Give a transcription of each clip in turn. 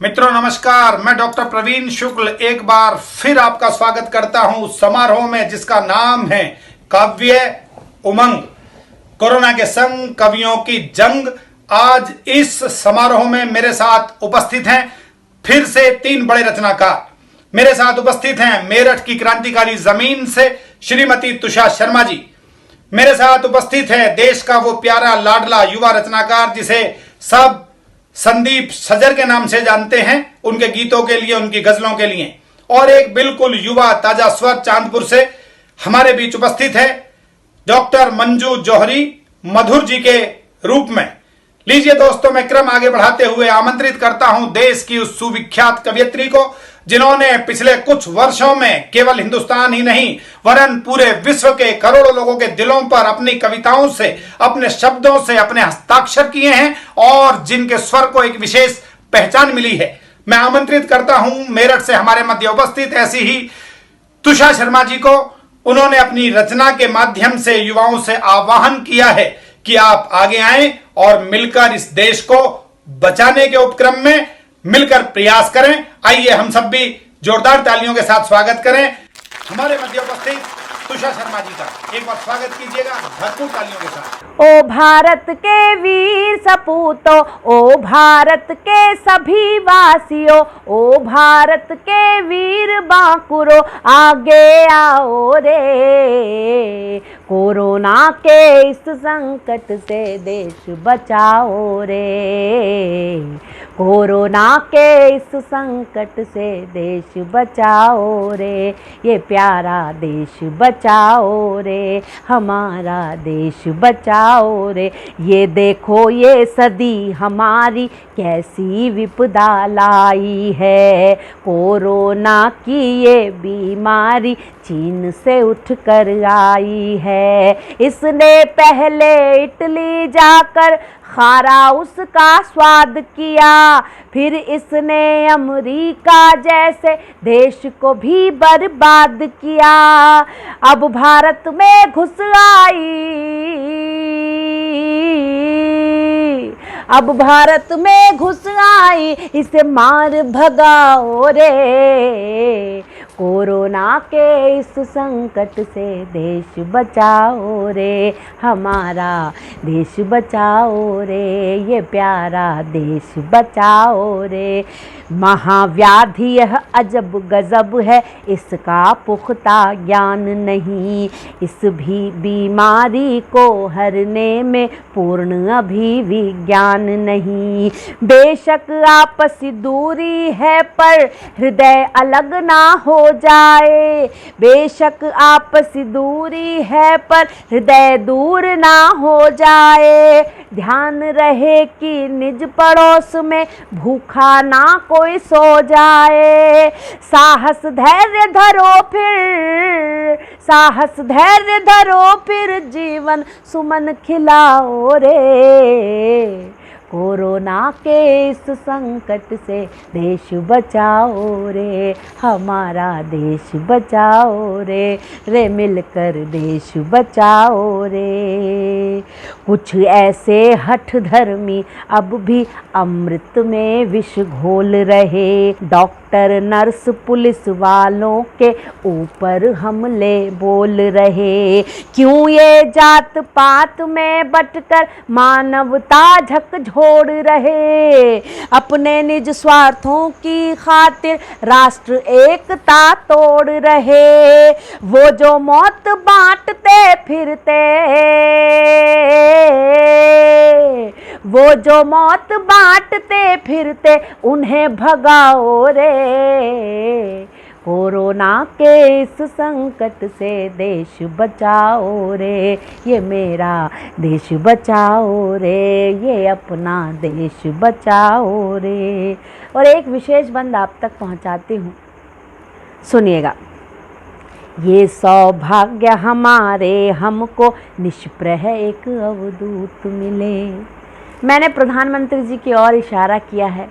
मित्रों नमस्कार, मैं डॉक्टर प्रवीण शुक्ल एक बार फिर आपका स्वागत करता हूं समारोह में जिसका नाम है काव्य उमंग, कोरोना के संग कवियों की जंग। आज इस समारोह में मेरे साथ उपस्थित हैं फिर से 3 बड़े रचनाकार। मेरे साथ उपस्थित हैं मेरठ की क्रांतिकारी जमीन से श्रीमती तुषा शर्मा जी। मेरे साथ उपस्थित है देश का वो प्यारा लाडला युवा रचनाकार जिसे सब संदीप सजर के नाम से जानते हैं, उनके गीतों के लिए, उनकी गजलों के लिए। और एक बिल्कुल युवा ताजा स्वर चांदपुर से हमारे बीच उपस्थित है डॉक्टर मंजू जौहरी, मधुर जी के रूप में। लीजिए दोस्तों, मैं क्रम आगे बढ़ाते हुए आमंत्रित करता हूं देश की उस सुविख्यात कवयित्री को जिन्होंने पिछले कुछ वर्षों में केवल हिंदुस्तान ही नहीं वरन पूरे विश्व के करोड़ों लोगों के दिलों पर अपनी कविताओं से, अपने शब्दों से अपने हस्ताक्षर किए हैं और जिनके स्वर को एक विशेष पहचान मिली है। मैं आमंत्रित करता हूं मेरठ से हमारे मध्य उपस्थित ऐसी ही तुषा शर्मा जी को। उन्होंने अपनी रचना के माध्यम से युवाओं से आह्वान किया है कि आप आगे आएं और मिलकर इस देश को बचाने के उपक्रम में मिलकर प्रयास करें। आइए हम सब भी जोरदार तालियों के साथ स्वागत करें हमारे मध्य उपस्थित तुषा शर्मा जी का। एक बार स्वागत कीजिएगा भरपूर तालियों के साथ। ओ भारत के वीर सपूतों, ओ भारत के सभी वासियों, ओ भारत के वीर बांकुरो, आगे आओ रे। कोरोना के इस संकट से देश बचाओ रे। कोरोना के इस संकट से देश बचाओ रे। ये प्यारा देश बचाओ रे, हमारा देश बचाओ रे। ये देखो ये सदी हमारी कैसी विपदा लाई है। कोरोना की ये बीमारी चीन से उठ कर आई है। इसने पहले इटली जाकर खारा उसका स्वाद किया, फिर इसने अमेरिका जैसे देश को भी बर्बाद किया। अब भारत में घुस आई, अब भारत में घुस आई, इसे मार भगाओ रे। कोरोना के इस संकट से देश बचाओ रे, हमारा देश बचाओ रे। ये प्यारा देश बचाओ रे। महाव्याधि यह अजब गजब है, इसका पुख्ता ज्ञान नहीं। इस भी बीमारी को हरने में पूर्ण अभी विज्ञान नहीं। बेशक आपसी दूरी है पर हृदय अलग ना हो जाए। बेशक आपसी दूरी है पर हृदय दूर ना हो जाए। ध्यान रहे कि निज पड़ोस में भूखा ना कोई सो जाए। साहस धैर्य धरो फिर, साहस धैर्य धरो फिर, जीवन सुमन खिलाओ रे। कोरोना के इस संकट से देश बचाओ रे, हमारा देश बचाओ रे। रे मिलकर देश बचाओ रे। कुछ ऐसे हठ धर्मी अब भी अमृत में विष घोल रहे। डॉक्टर नर्स पुलिस वालों के ऊपर हमले बोल रहे। क्यों ये जात पात में बटकर मानवता झकझोर रहे। अपने निज स्वार्थों की खातिर राष्ट्र एकता तोड़ रहे। वो जो मौत बांटते फिरते, वो जो मौत बांटते फिरते, उन्हें भगाओ रे। कोरोना के इस संकट से देश बचाओ रे। ये मेरा देश बचाओ रे, ये अपना देश बचाओ रे। और एक विशेष बंद आप तक पहुंचाती हूँ, सुनिएगा। ये सौभाग्य हमारे हमको निष्प्रह एक अवधूत मिले। मैंने प्रधानमंत्री जी की ओर इशारा किया है।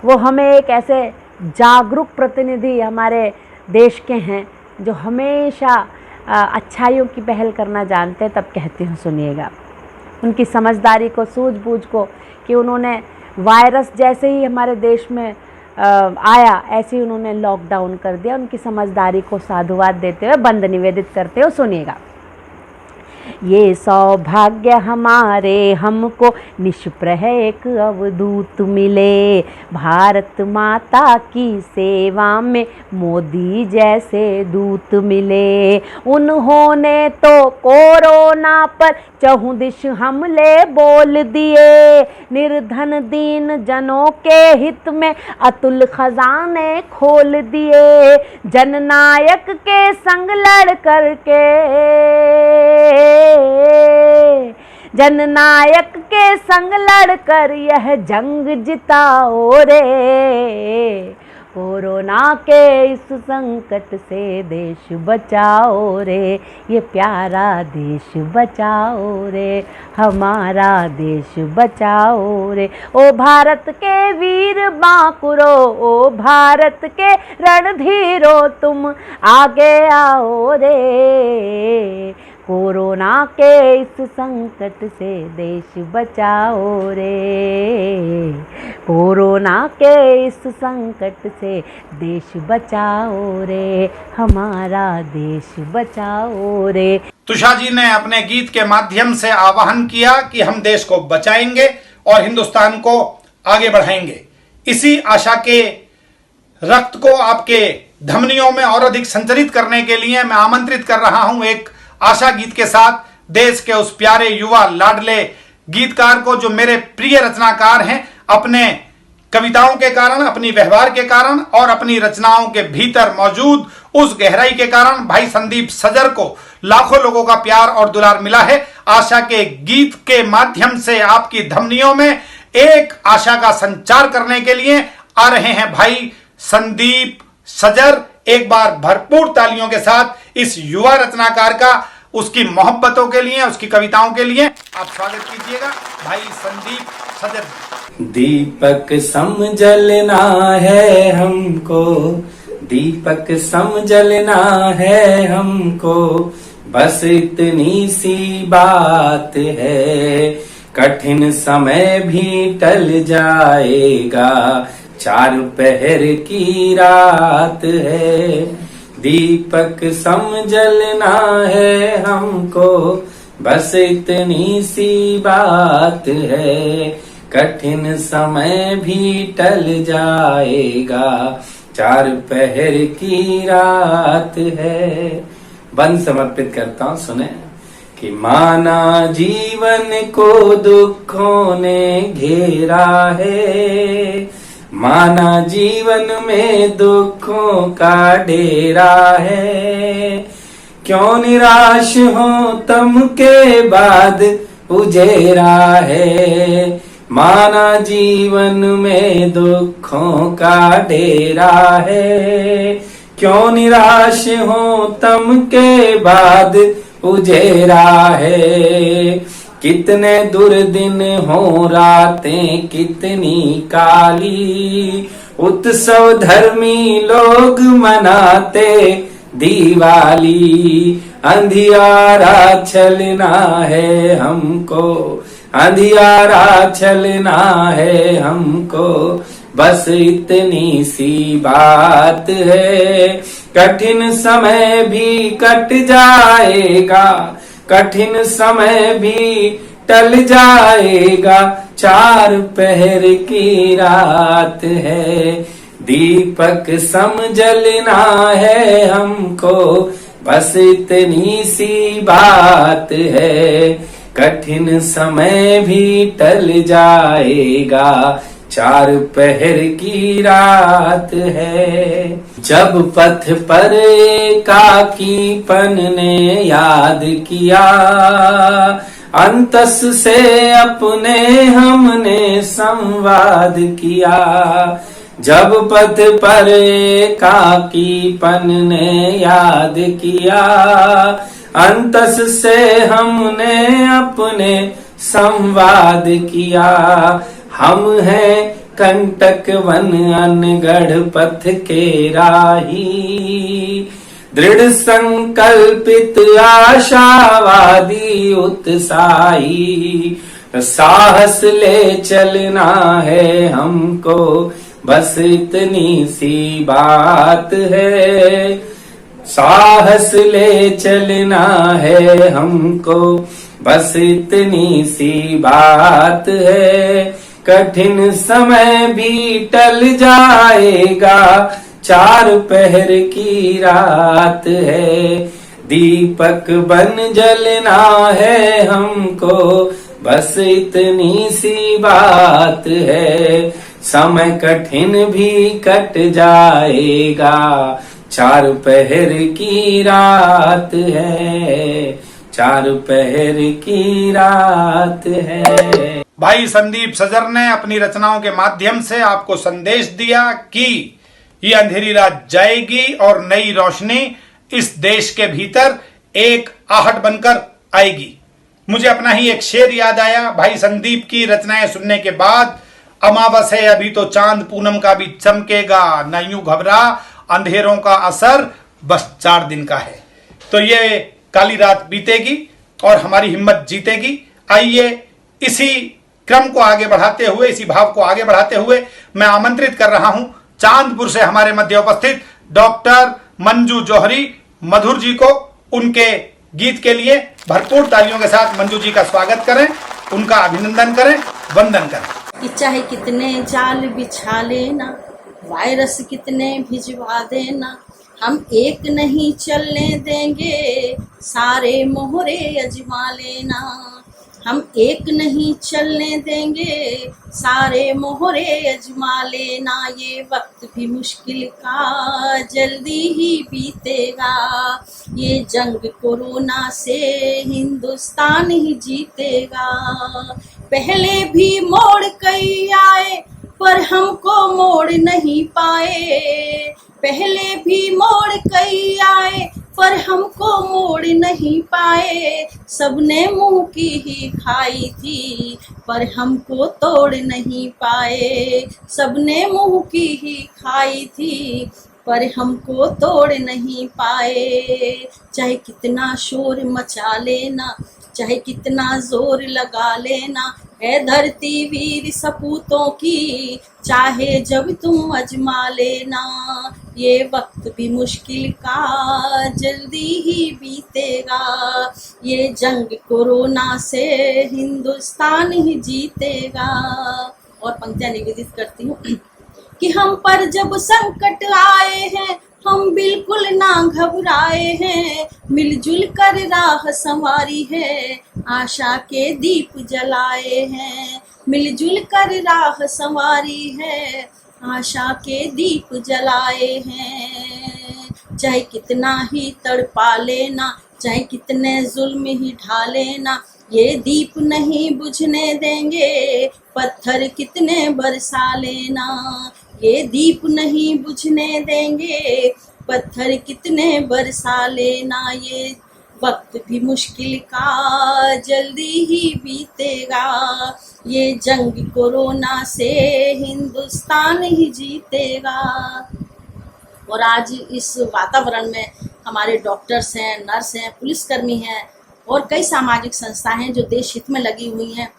वो हमें एक ऐसे जागरूक प्रतिनिधि हमारे देश के हैं जो हमेशा अच्छाइयों की पहल करना जानते हैं। तब कहती हूँ, सुनिएगा उनकी समझदारी को, सूझबूझ को, कि उन्होंने वायरस जैसे ही हमारे देश में आया, ऐसे ही उन्होंने लॉकडाउन कर दिया। उनकी समझदारी को साधुवाद देते हुए बंद निवेदित करते हो, सुनिएगा। ये सौभाग्य हमारे हमको निष्प्रह एक अवधूत मिले, भारत माता की सेवा में मोदी जैसे दूत मिले। उन्होंने तो कोरोना पर चहुं दिश हमले बोल दिए, निर्धन दीन जनों के हित में अतुल खजाने खोल दिए। जननायक के संग लड़ करके, जननायक के संग लड़कर यह जंग जिताओ रे, कोरोना के इस संकट से देश बचाओ रे, ये प्यारा देश बचाओ रे, हमारा देश बचाओ रे। ओ भारत के वीर बांकुरो, ओ भारत के रणधीरो, तुम आगे आओ रे, कोरोना के इस संकट से देश बचाओ रे, कोरोना के इस संकट से देश बचाओ रे, हमारा देश बचाओ रे। तुषार जी ने अपने गीत के माध्यम से आह्वान किया कि हम देश को बचाएंगे और हिंदुस्तान को आगे बढ़ाएंगे। इसी आशा के रक्त को आपके धमनियों में और अधिक संचरित करने के लिए मैं आमंत्रित कर रहा हूं एक आशा गीत के साथ देश के उस प्यारे युवा लाडले गीतकार को, जो मेरे प्रिय रचनाकार हैं। अपने कविताओं के कारण, अपनी व्यवहार के कारण और अपनी रचनाओं के भीतर मौजूद उस गहराई के कारण भाई संदीप सजर को लाखों लोगों का प्यार और दुलार मिला है। आशा के गीत के माध्यम से आपकी धमनियों में एक आशा का संचार करने के लिए आ रहे हैं भाई संदीप सजर। एक बार भरपूर तालियों के साथ इस युवा रचनाकार का, उसकी मोहब्बतों के लिए, उसकी कविताओं के लिए आप स्वागत कीजिएगा भाई संदीप सजर। दीपक समझलना है हमको, दीपक समझलना है हमको, बस इतनी सी बात है, कठिन समय भी टल जाएगा, चार पहर की रात है। दीपक समझलना है हमको, बस इतनी सी बात है, कठिन समय भी टल जाएगा, चार पहर की रात है। बंद समर्पित करता हूँ, सुने कि माना जीवन को दुखों ने घेरा है, माना जीवन में दुखों का डेरा है, क्यों निराश हो तम के बाद उजेरा है, माना जीवन में दुखों का डेरा है, क्यों निराश हो तम के बाद उजेरा है। कितने दुर्दिन हो रातें कितनी काली, उत्सव धर्मी लोग मनाते दिवाली, अंधियारा छलना है हमको, अंधियारा छलना है हमको, बस इतनी सी बात है, कठिन समय भी कट जाएगा, कठिन समय भी टल जाएगा, चार पहर की रात है। दीपक समझलना है हमको, बस इतनी सी बात है, कठिन समय भी टल जाएगा, चार पहर की रात है। जब पथ पर एकाकीपन ने याद किया, अंतस से अपने हमने संवाद किया, जब पथ पर एकाकीपन ने याद किया, अंतस से हमने अपने संवाद किया, हम हैं कंटक वन अनगढ़ पथ के राही, दृढ़ संकल्पित आशावादी उत्साही, साहस ले चलना है हमको, बस इतनी सी बात है, साहस ले चलना है हमको, बस इतनी सी बात है। कठिन समय भी टल जाएगा, 4 पहर की रात है। दीपक बन जलना है हमको, बस इतनी सी बात है। समय कठिन भी कट जाएगा, 4 पहर की रात है, 4 पहर की रात है। भाई संदीप सजर ने अपनी रचनाओं के माध्यम से आपको संदेश दिया कि ये अंधेरी रात जाएगी और नई रोशनी इस देश के भीतर एक आहट बनकर आएगी। मुझे अपना ही एक शेर याद आया भाई संदीप की रचनाएं सुनने के बाद। अमावस है अभी तो चांद पूनम का भी चमकेगा, न यूं घबरा अंधेरों का असर बस 4 दिन का है। तो ये काली रात बीतेगी और हमारी हिम्मत जीतेगी। आइए इसी क्रम को आगे बढ़ाते हुए, इसी भाव को आगे बढ़ाते हुए मैं आमंत्रित कर रहा हूं चांदपुर से हमारे मध्य उपस्थित डॉक्टर मंजू जौहरी मधुर जी को। उनके गीत के लिए भरपूर तालियों के साथ मंजू जी का स्वागत करें, उनका अभिनंदन करें, वंदन करें। कि चाहे कितने जाल बिछा लेना, वायरस कितने भिजवा देना, हम एक नहीं चलने देंगे, सारे मोहरे अजमा लेना। हम एक नहीं चलने देंगे, सारे मोहरे अजमा लेना। ये वक्त भी मुश्किल का जल्दी ही बीतेगा, ये जंग कोरोना से हिंदुस्तान ही जीतेगा। पहले भी मोड़ कई आए पर हमको मोड़ नहीं पाए, पहले भी मोड़ कई आए पर हमको मोड़ नहीं पाए। सबने मुंह की ही खाई थी पर हमको तोड़ नहीं पाए, सबने मुंह की ही खाई थी पर हमको तोड़ नहीं पाए। चाहे कितना शोर मचा लेना, चाहे कितना जोर लगा लेना, है धरती वीर सपूतों की, चाहे जब तुम अजमा लेना। ये वक्त भी मुश्किल का जल्दी ही बीतेगा, ये जंग कोरोना से हिंदुस्तान ही जीतेगा। और पंक्तियां निवेदित करती हूँ कि हम पर जब संकट आए हैं हम बिल्कुल ना घबराए हैं, मिलजुल कर राह संवारी है, आशा के दीप जलाए हैं। मिलजुल कर राह संवारी है, आशा के दीप जलाए हैं। चाहे कितना ही तड़पा लेना, चाहे कितने जुल्म ही ढा लेना, ये दीप नहीं बुझने देंगे, पत्थर कितने बरसा लेना। ये दीप नहीं बुझने देंगे, पत्थर कितने बरसा लेना। ये वक्त भी मुश्किल का जल्दी ही बीतेगा, ये जंग कोरोना से हिंदुस्तान ही जीतेगा। और आज इस वातावरण में हमारे डॉक्टर्स हैं, नर्स हैं, पुलिसकर्मी हैं और कई सामाजिक संस्थाएं हैं जो देश हित में लगी हुई हैं।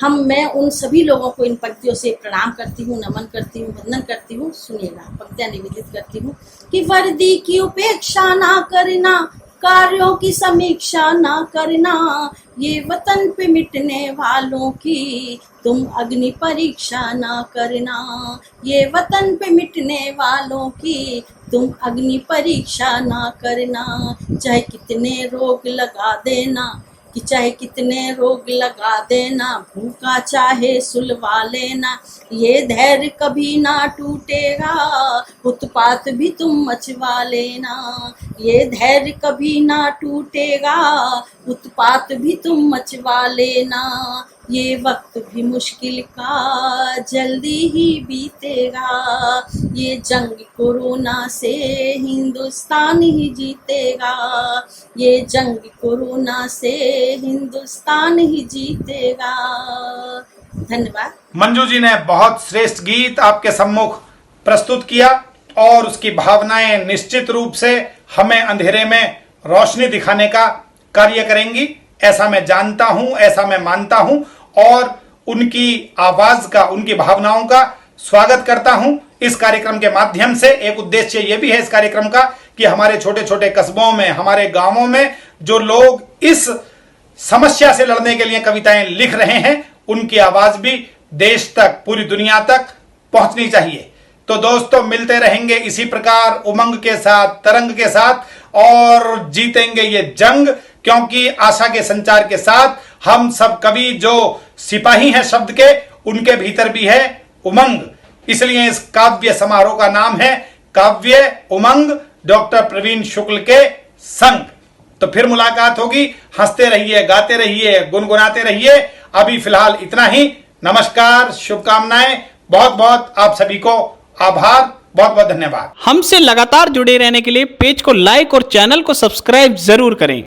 मैं उन सभी लोगों को इन पंक्तियों से प्रणाम करती हूँ, नमन करती हूँ, वंदन करती हूँ। सुनिएगा, पंक्तियां निवेदित करती हूँ कि वर्दी की उपेक्षा ना करना, कार्यों की समीक्षा ना करना, ये वतन पे मिटने वालों की तुम अग्नि परीक्षा ना करना। ये वतन पे मिटने वालों की तुम अग्नि परीक्षा ना करना। चाहे कितने रोग लगा देना, कि चाहे कितने रोग लगा देना, भूखा चाहे सुलवा लेना, ये धैर्य कभी ना टूटेगा, उत्पात भी तुम मचवा लेना। ये धैर्य कभी ना टूटेगा, उत्पात भी तुम मचवा लेना। ये वक्त भी मुश्किल का जल्दी ही बीतेगा, ये जंग कोरोना से हिंदुस्तान ही जीतेगा। ये जंग कोरोना से हिंदुस्तान ही जीतेगा। धन्यवाद। मंजू जी ने बहुत श्रेष्ठ गीत आपके सम्मुख प्रस्तुत किया और उसकी भावनाएं निश्चित रूप से हमें अंधेरे में रोशनी दिखाने का कार्य करेंगी, ऐसा मैं जानता हूं, ऐसा मैं मानता हूं। और उनकी आवाज का, उनकी भावनाओं का स्वागत करता हूं इस कार्यक्रम के माध्यम से। एक उद्देश्य यह भी है इस कार्यक्रम का कि हमारे छोटे छोटे कस्बों में, हमारे गांवों में जो लोग इस समस्या से लड़ने के लिए कविताएं लिख रहे हैं, उनकी आवाज भी देश तक, पूरी दुनिया तक पहुंचनी चाहिए। तो दोस्तों, मिलते रहेंगे इसी प्रकार उमंग के साथ, तरंग के साथ, और जीतेंगे ये जंग, क्योंकि आशा के संचार के साथ हम सब कवि जो सिपाही हैं शब्द के, उनके भीतर भी है उमंग। इसलिए इस काव्य समारोह का नाम है काव्य उमंग, डॉक्टर प्रवीण शुक्ल के संग। तो फिर मुलाकात होगी। हंसते रहिए, गाते रहिए, गुनगुनाते रहिए। अभी फिलहाल इतना ही। नमस्कार, शुभकामनाएं, बहुत बहुत आप सभी को आभार, बहुत बहुत धन्यवाद। हमसे लगातार जुड़े रहने के लिए पेज को लाइक और चैनल को सब्सक्राइब जरूर करें।